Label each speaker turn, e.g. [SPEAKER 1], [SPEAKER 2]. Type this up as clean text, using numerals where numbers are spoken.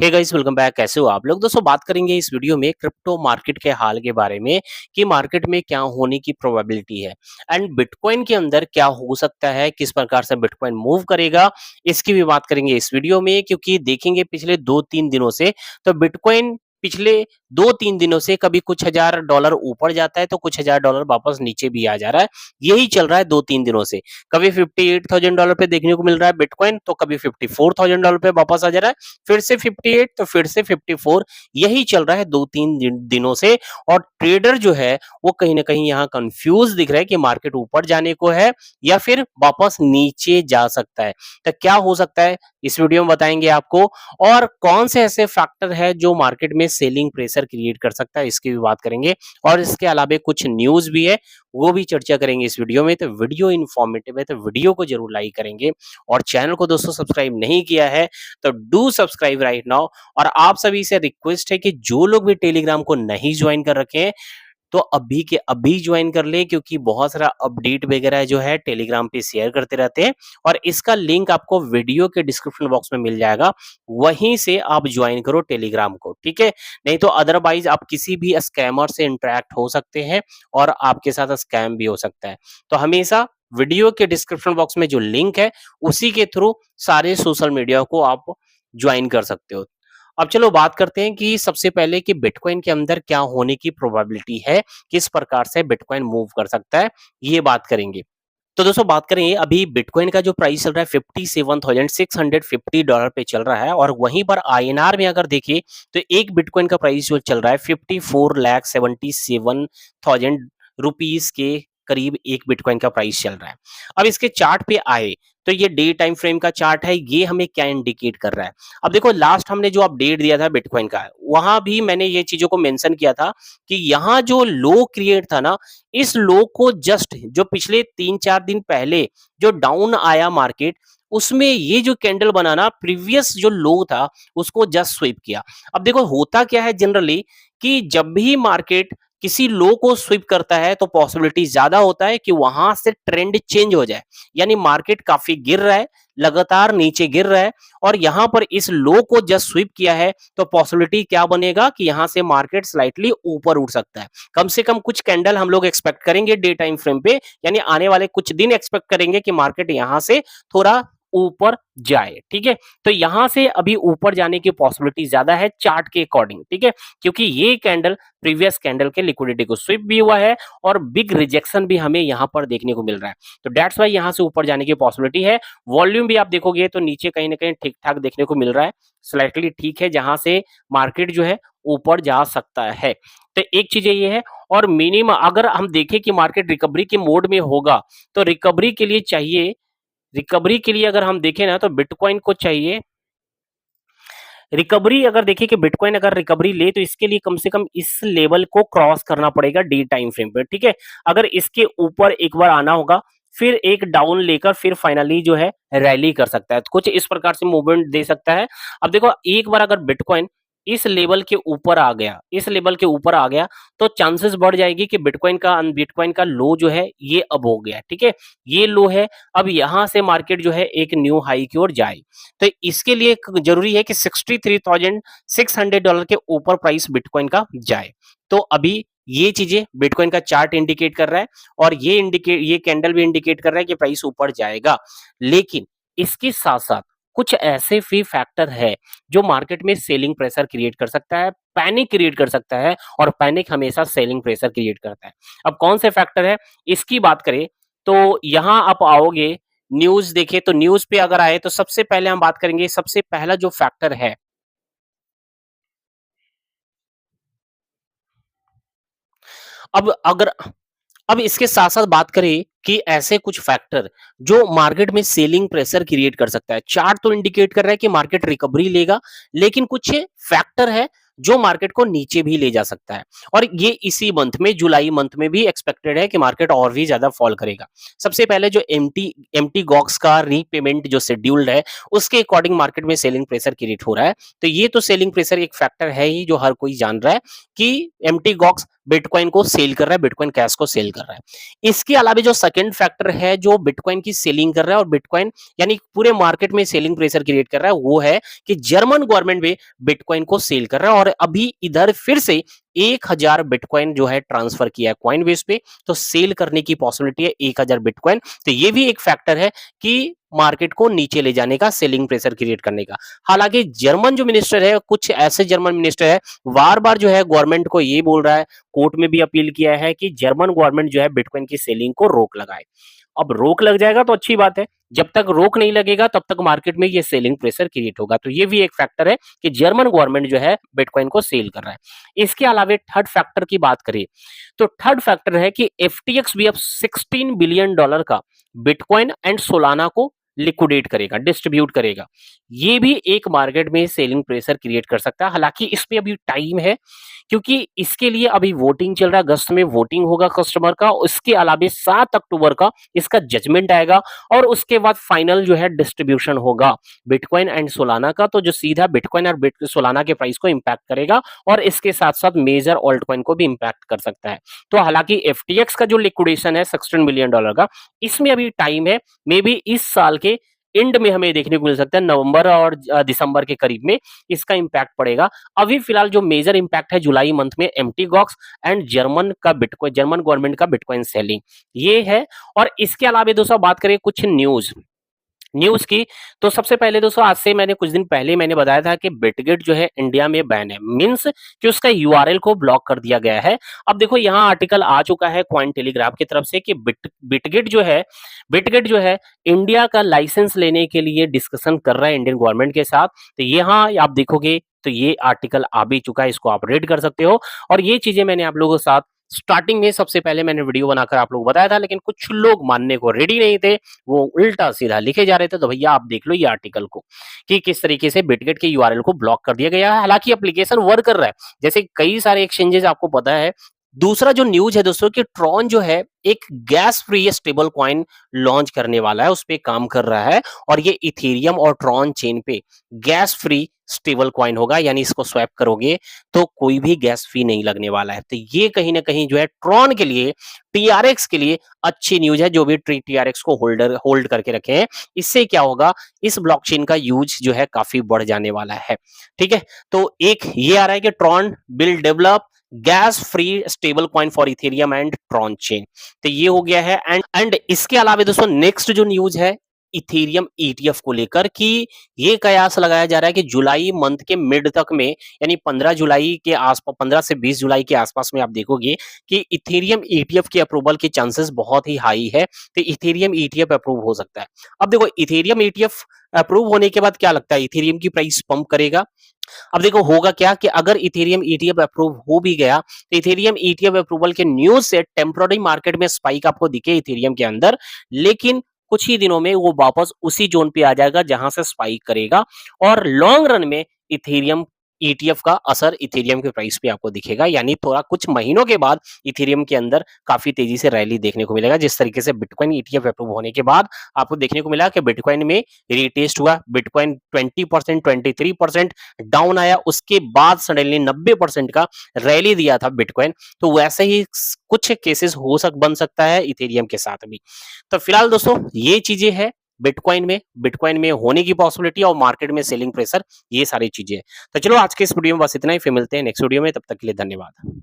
[SPEAKER 1] Hey guys, welcome back. कैसे हो आप लोग? दोस्तों, बात करेंगे इस वीडियो में क्रिप्टो मार्केट के हाल के बारे में कि मार्केट में क्या होने की प्रोबेबिलिटी है एंड बिटकॉइन के अंदर क्या हो सकता है, किस प्रकार से बिटकॉइन मूव करेगा, इसकी भी बात करेंगे इस वीडियो में। क्योंकि देखेंगे पिछले 2-3 दिनों से तो बिटकॉइन पिछले 2-3 दिनों से कभी कुछ हजार डॉलर ऊपर जाता है तो कुछ हजार डॉलर वापस नीचे भी आ जा रहा है। यही चल रहा है 2-3 दिनों से। कभी $58,000 पे देखने को मिल रहा है बिटकॉइन, तो कभी $54,000 पे वापस आ जा रहा है, फिर से 58 तो फिर से 54। यही चल रहा है 2-3 दिनों से। और ट्रेडर जो है वो कहीं ना कहीं यहाँ कंफ्यूज दिख रहा है कि मार्केट ऊपर जाने को है या फिर वापस नीचे जा सकता है। तो क्या हो सकता है इस वीडियो में बताएंगे आपको। और कौन से ऐसे फैक्टर है जो मार्केट में सेलिंग प्रेशर क्रिएट कर सकता है, इसकी भी बात करेंगे। और इसके अलावा कुछ न्यूज भी है, वो भी चर्चा करेंगे इस वीडियो में। तो वीडियो इन्फॉर्मेटिव है तो वीडियो को जरूर लाइक करेंगे। और चैनल को दोस्तों सब्सक्राइब नहीं किया है तो डू सब्सक्राइब राइट नाउ। और आप सभी से रिक्वेस्ट है कि जो लोग भी टेलीग्राम को नहीं ज्वाइन कर रखे हैं तो अभी के अभी ज्वाइन कर ले, क्योंकि बहुत सारा अपडेट वगैरह जो है टेलीग्राम पे शेयर करते रहते हैं। और इसका लिंक आपको वीडियो के डिस्क्रिप्शन बॉक्स में मिल जाएगा, वहीं से आप ज्वाइन करो टेलीग्राम को, ठीक है। नहीं तो अदरवाइज आप किसी भी स्कैमर से इंटरेक्ट हो सकते हैं और आपके साथ स्कैम भी हो सकता है। तो हमेशा वीडियो के डिस्क्रिप्शन बॉक्स में जो लिंक है उसी के थ्रू सारे सोशल मीडिया को आप ज्वाइन कर सकते हो। अब चलो बात करते हैं कि सबसे पहले कि बिटकॉइन के अंदर क्या होने की प्रोबेबिलिटी है, किस प्रकार से बिटकॉइन मूव कर सकता है, ये बात करेंगे। तो दोस्तों बात करें, अभी बिटकॉइन का जो प्राइस चल रहा है $57,650 पे चल रहा है। और वहीं पर आईएनआर में अगर देखिए तो एक बिटकॉइन का प्राइस जो चल रहा है 54,77,000 रुपीज के करीब एक बिटकॉइन का प्राइस चल रहा है। अब इसके चार्ट पे आए तो ये डे टाइम फ्रेम का चार्ट है, ये हमें क्या इंडिकेट कर रहा है। अब देखो, लास्ट हमने जो अपडेट दिया था बिटकॉइन का, वहां भी मैंने ये चीजों को मेंशन किया था कि यहाँ जो लो क्रिएट था ना, इस लो को जस्ट जो पिछले 3-4 दिन पहले जो डाउन आया मार्केट, उसमें ये जो कैंडल बना ना, प्रीवियस जो लो था उसको जस्ट स्वीप किया। अब देखो होता क्या है जनरली कि जब भी मार्केट किसी लो को स्वीप करता है तो पॉसिबिलिटी ज्यादा होता है कि वहां से ट्रेंड चेंज हो जाए। यानी मार्केट काफी गिर रहा है, लगातार नीचे गिर रहा है, और यहां पर इस लो को जस्ट स्वीप किया है तो पॉसिबिलिटी क्या बनेगा कि यहां से मार्केट स्लाइटली ऊपर उठ सकता है। कम से कम कुछ कैंडल हम लोग एक्सपेक्ट करेंगे डे टाइम फ्रेम पे, यानी आने वाले कुछ दिन एक्सपेक्ट करेंगे कि मार्केट यहां से थोड़ा ऊपर जाए, ठीक है। तो यहां से अभी ऊपर जाने की पॉसिबिलिटी ज्यादा है चार्ट के अकॉर्डिंग, ठीक है, क्योंकि ये कैंडल प्रीवियस कैंडल के लिक्विडिटी को स्वीप भी हुआ है और बिग रिजेक्शन भी हमें यहां पर देखने को मिल रहा है। तो दैट्स वाई यहां से ऊपर जाने की पॉसिबिलिटी है। वॉल्यूम भी आप देखोगे तो नीचे कहीं ना कहीं ठीक ठाक देखने को मिल रहा है, स्लाइटली ठीक है, जहां से मार्केट जो है ऊपर जा सकता है। तो एक चीज ये है। और मिनिमम अगर हम देखें कि मार्केट रिकवरी के मोड में होगा तो रिकवरी के लिए अगर हम देखें ना तो बिटकॉइन को चाहिए रिकवरी। अगर देखें कि बिटकॉइन अगर रिकवरी ले तो इसके लिए कम से कम इस लेवल को क्रॉस करना पड़ेगा डी टाइम फ्रेम पे, ठीक है। अगर इसके ऊपर एक बार आना होगा, फिर एक डाउन लेकर फिर फाइनली जो है रैली कर सकता है, तो कुछ इस प्रकार से मूवमेंट दे सकता है। अब देखो, एक बार अगर बिटकॉइन इस लेवल के ऊपर आ गया, तो चांसेस बढ़ जाएगी कि बिटकॉइन का लो जो है ये अब हो गया, ठीक है, ये लो है। अब यहां से मार्केट जो है एक न्यू हाई की ओर जाए, तो इसके लिए जरूरी है कि $63,600 के ऊपर प्राइस बिटकॉइन का जाए। तो अभी ये चीजें बिटकॉइन का चार्ट इंडिकेट कर रहा है और ये कैंडल भी इंडिकेट कर रहा है कि प्राइस ऊपर जाएगा। लेकिन इसके साथ साथ कुछ ऐसे फ्री फैक्टर है जो मार्केट में सेलिंग प्रेशर क्रिएट कर सकता है, पैनिक क्रिएट कर सकता है, और पैनिक हमेशा सेलिंग प्रेशर क्रिएट करता है। अब कौन से फैक्टर है इसकी बात करें तो यहां आप आओगे, न्यूज देखे तो न्यूज पे अगर आए तो सबसे पहले हम बात करेंगे, सबसे पहला जो फैक्टर है, अब अगर अब इसके साथ साथ बात करें कि ऐसे कुछ फैक्टर जो मार्केट में सेलिंग प्रेशर क्रिएट कर सकता है। चार्ट तो इंडिकेट कर रहा है कि मार्केट रिकवरी लेगा, लेकिन कुछ फैक्टर है जो मार्केट को नीचे भी ले जा सकता है। और ये इसी मंथ में, जुलाई मंथ में भी एक्सपेक्टेड है कि मार्केट और भी ज्यादा फॉल करेगा। सबसे पहले जो एमटी गॉक्स का रीपेमेंट जो शेड्यूल्ड है, उसके अकॉर्डिंग मार्केट में सेलिंग प्रेशर क्रिएट हो रहा है। तो ये तो सेलिंग प्रेशर एक फैक्टर है ही जो हर कोई जान रहा है कि एमटी गॉक्स बिटकॉइन को सेल कर रहा है, बिटकॉइन कैश को सेल कर रहा है। इसके अलावा जो सेकंड फैक्टर है जो बिटकॉइन की सेलिंग कर रहा है और बिटकॉइन यानी पूरे मार्केट में सेलिंग प्रेशर क्रिएट कर रहा है, वो है कि जर्मन गवर्नमेंट भी बिटकॉइन को सेल कर रहा है और अभी इधर फिर से 1000 बिटकॉइन जो है ट्रांसफर किया है कॉइनबेस पे, तो सेल करने की पॉसिबिलिटी है 1000 बिटकॉइन। तो ये भी एक फैक्टर है कि मार्केट को नीचे ले जाने का, सेलिंग प्रेशर क्रिएट करने का। हालांकि जर्मन जो मिनिस्टर है, कुछ ऐसे जर्मन मिनिस्टर है बार बार जो है गवर्नमेंट को ये बोल रहा है, कोर्ट में भी अपील किया है कि जर्मन गवर्नमेंट जो है बिटकॉइन की सेलिंग को रोक लगाए। अब रोक लग जाएगा तो अच्छी बात है, जब तक रोक नहीं लगेगा तब तक मार्केट में ये सेलिंग प्रेशर क्रिएट होगा। तो ये भी एक फैक्टर है कि जर्मन गवर्नमेंट जो है बिटकॉइन को सेल कर रहा है। इसके अलावा थर्ड फैक्टर की बात करें तो थर्ड फैक्टर है कि एफटीएक्स भी अब $16 बिलियन का बिटकॉइन एंड सोलाना को लिक्विडेट करेगा, डिस्ट्रीब्यूट करेगा। ये भी एक मार्केट में सेलिंग प्रेशर क्रिएट कर सकता है। हालांकि इस पे अभी टाइम है, क्योंकि इसके लिए अभी वोटिंग चल रहा है, अगस्त में वोटिंग होगा कस्टमर का। उसके अलावा 7 अक्टूबर का इसका जजमेंट आएगा और उसके बाद फाइनल जो है डिस्ट्रीब्यूशन होगा बिटकॉइन एंड सोलाना का, तो जो सीधा बिटकॉइन और सोलाना के प्राइस को इंपैक्ट करेगा और इसके साथ साथ मेजर ऑल्ट कॉइन को भी इंपैक्ट कर सकता है। तो हालांकि एफटीएक्स का जो लिक्विडेशन है $16 बिलियन का, इसमें अभी टाइम है। मे बी इस साल के एंड में हमें देखने को मिल सकता है, नवंबर और दिसंबर के करीब में इसका इंपैक्ट पड़ेगा। अभी फिलहाल जो मेजर इंपैक्ट है जुलाई मंथ में एमटी गॉक्स एंड जर्मन का बिटकॉइन, जर्मन गवर्नमेंट का बिटकॉइन सेलिंग, ये है। और इसके अलावा दोस्तों बात करें कुछ न्यूज की, तो सबसे पहले दोस्तों आज से मैंने कुछ दिन पहले मैंने बताया था कि बिटगेट जो है इंडिया में बैन है, मींस कि उसका यूआरएल को ब्लॉक कर दिया गया है। अब देखो यहाँ आर्टिकल आ चुका है क्वाइन टेलीग्राफ की तरफ से कि बिटगेट जो है इंडिया का लाइसेंस लेने के लिए डिस्कशन कर रहा है इंडियन गवर्नमेंट के साथ। तो यहाँ आप देखोगे तो ये आर्टिकल आ भी चुका है, इसको आप रीड कर सकते हो। और ये चीजें मैंने आप लोगों के साथ स्टार्टिंग में सबसे पहले मैंने वीडियो बनाकर आप लोग बताया था, लेकिन कुछ लोग मानने को रेडी नहीं थे, वो उल्टा सीधा लिखे जा रहे थे। तो भैया आप देख लो ये आर्टिकल को कि किस तरीके से बिटगेट के यूआरएल को ब्लॉक कर दिया गया है। हालांकि एप्लीकेशन वर्क कर रहा है, जैसे कई सारे एक्सचेंजेस आपको पता है। दूसरा जो न्यूज है दोस्तों कि ट्रॉन जो है एक gas free stable coin launch करने वाला है, उस पे काम कर रहा है। और ये इथेरियम और ट्रॉन चेन पे गैस फ्री स्टेबल कॉइन होगा, यानी इसको स्वैप करोगे तो कोई भी गैस फी नहीं लगने वाला है। तो ये कहीं ना कहीं जो है ट्रॉन के लिए, टीआरएक्स के लिए अच्छी न्यूज है, जो भी टीआरएक्स को होल्ड करके रखे हैं। इससे क्या होगा, इस ब्लॉकचेन का यूज जो है काफी बढ़ जाने वाला है। ठीक है, तो एक ये आ रहा है कि Tron will develop gas free stable coin for Ethereum and Tron chain. तो ये हो गया है। एंड इसके अलावा दोस्तों नेक्स्ट जो न्यूज है इथेरियम ईटीएफ को लेकर, कि ये कयास लगाया जा रहा है कि जुलाई मंथ के मिड तक में, यानी 15 जुलाई के आसपास, 15 से 20 जुलाई के आसपास में आप देखोगे कि इथेरियम ईटीएफ के अप्रूवल के चांसेस बहुत ही हाई है। तो इथेरियम ईटीएफ अप्रूव हो सकता है। अब देखो इथेरियम ईटीएफ अप्रूव होने के बाद क्या लगता है, इथेरियम की प्राइस पंप करेगा। अब देखो होगा क्या कि अगर इथेरियम ईटीएफ अप्रूव हो भी गया तो इथेरियम ईटीएफ अप्रूवल के न्यूज से टेम्पररी मार्केट में स्पाइक आपको दिखे इथेरियम के अंदर, लेकिन कुछ ही दिनों में वो वापस उसी जोन पे आ जाएगा जहां से स्पाइक करेगा। और लॉन्ग रन में इथेरियम ईटीएफ का असर इथेरियम के प्राइस पे आपको दिखेगा, यानी थोड़ा कुछ महीनों के बाद इथेरियम के अंदर काफी तेजी से रैली देखने को मिलेगा। जिस तरीके से बिटकॉइन ईटीएफ अप्रूव होने के बाद आपको देखने को मिला कि बिटकॉइन में रीटेस्ट हुआ, बिटकॉइन 20%, 23% डाउन आया, उसके बाद सडनली 90% का रैली दिया था बिटकॉइन। तो वैसे ही कुछ केसेस बन सकता है इथेरियम के साथ भी। तो फिलहाल दोस्तों ये चीजें हैं बिटकॉइन में होने की पॉसिबिलिटी और मार्केट में सेलिंग प्रेशर, ये सारी चीजें हैं। तो चलो आज के इस वीडियो में बस इतना ही, फिर मिलते हैं नेक्स्ट वीडियो में, तब तक के लिए धन्यवाद।